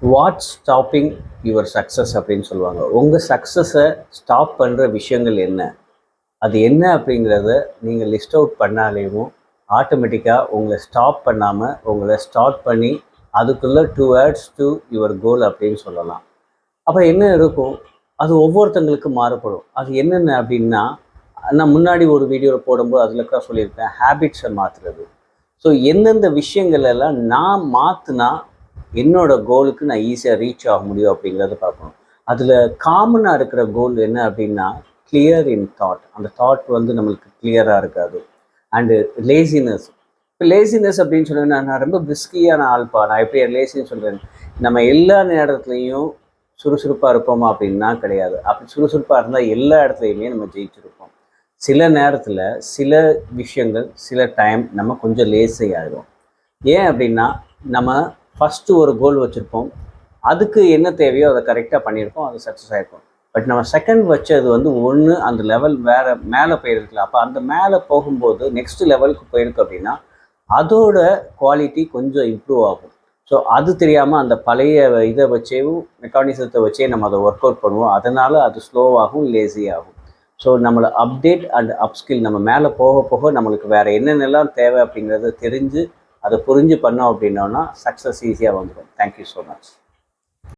Watts stopping your success அப்படின்னு சொல்லுவாங்க. உங்கள் சக்ஸஸை ஸ்டாப் பண்ணுற விஷயங்கள் என்ன? அது என்ன அப்படிங்கிறத நீங்கள் லிஸ்ட் அவுட் பண்ணாலேயும் ஆட்டோமேட்டிக்காக உங்களை ஸ்டாப் பண்ணாமல் உங்களை ஸ்டார்ட் பண்ணி அதுக்குள்ளே டுவர்ட்ஸ் டு யுவர் கோல் அப்படின்னு சொல்லலாம். அப்போ என்ன இருக்கும்? அது ஒவ்வொருத்தங்களுக்கு மாறுபடும். அது என்னென்ன அப்படின்னா, நான் முன்னாடி ஒரு வீடியோவில் போடும்போது அதில் கூட சொல்லியிருப்பேன், ஹேபிட்ஸை மாற்றுறது. ஸோ எந்தெந்த விஷயங்கள் எல்லாம் நான் மாற்றினா என்னோட கோலுக்கு நான் ஈஸியாக ரீச் ஆக முடியும் அப்படிங்கிறத பார்க்கணும். அதில் காமனாக இருக்கிற கோல் என்ன அப்படின்னா, கிளியர் இன் தாட். அந்த தாட் வந்து நம்மளுக்கு கிளியராக இருக்காது. And laziness. இப்போ லேசினஸ் அப்படின்னு சொன்னேன்னா, நான் ரொம்ப பிரிஸ்கியான ஆள்பா, நான் எப்படி லேசின்னு சொல்கிறேன். நம்ம எல்லா நேரத்துலையும் சுறுசுறுப்பாக இருப்போமா அப்படின்னா கிடையாது. அப்படி சுறுசுறுப்பாக இருந்தால் எல்லா இடத்துலையுமே நம்ம ஜெயிச்சிருப்போம். சில நேரத்தில் சில விஷயங்கள் சில டைம் நம்ம கொஞ்சம் லேசி ஆகிடும். ஏன் அப்படின்னா, நம்ம ஃபஸ்ட்டு ஒரு கோல் வச்சுருப்போம், அதுக்கு என்ன தேவையோ அதை கரெக்டாக பண்ணியிருப்போம், அது சக்ஸஸ் ஆகிருக்கும். பட் நம்ம செகண்ட் வச்சது வந்து ஒன்று அந்த லெவல் வேறு மேலே போயிருக்கலாம். அப்போ அந்த மேலே போகும்போது நெக்ஸ்ட் லெவலுக்கு போயிருக்கு அப்படின்னா அதோட குவாலிட்டி கொஞ்சம் இம்ப்ரூவ் ஆகும். ஸோ அது தெரியாமல் அந்த பழைய இதை வச்சேவும் மெக்கானிசத்தை வச்சே நம்ம அதை ஒர்க் அவுட் பண்ணுவோம். அதனால் அது ஸ்லோவாகும், லேசி ஆகும். ஸோ நம்மளை அப்டேட் அண்ட் அப்ஸ்கில் நம்ம மேலே போக போக நம்மளுக்கு வேறு என்னென்னலாம் தேவை அப்படிங்கிறத தெரிஞ்சு அதை புரிஞ்சு பண்ணோம் அப்படின்னோன்னா சக்ஸஸ் ஈஸியாக வந்துடும். Thank you so much.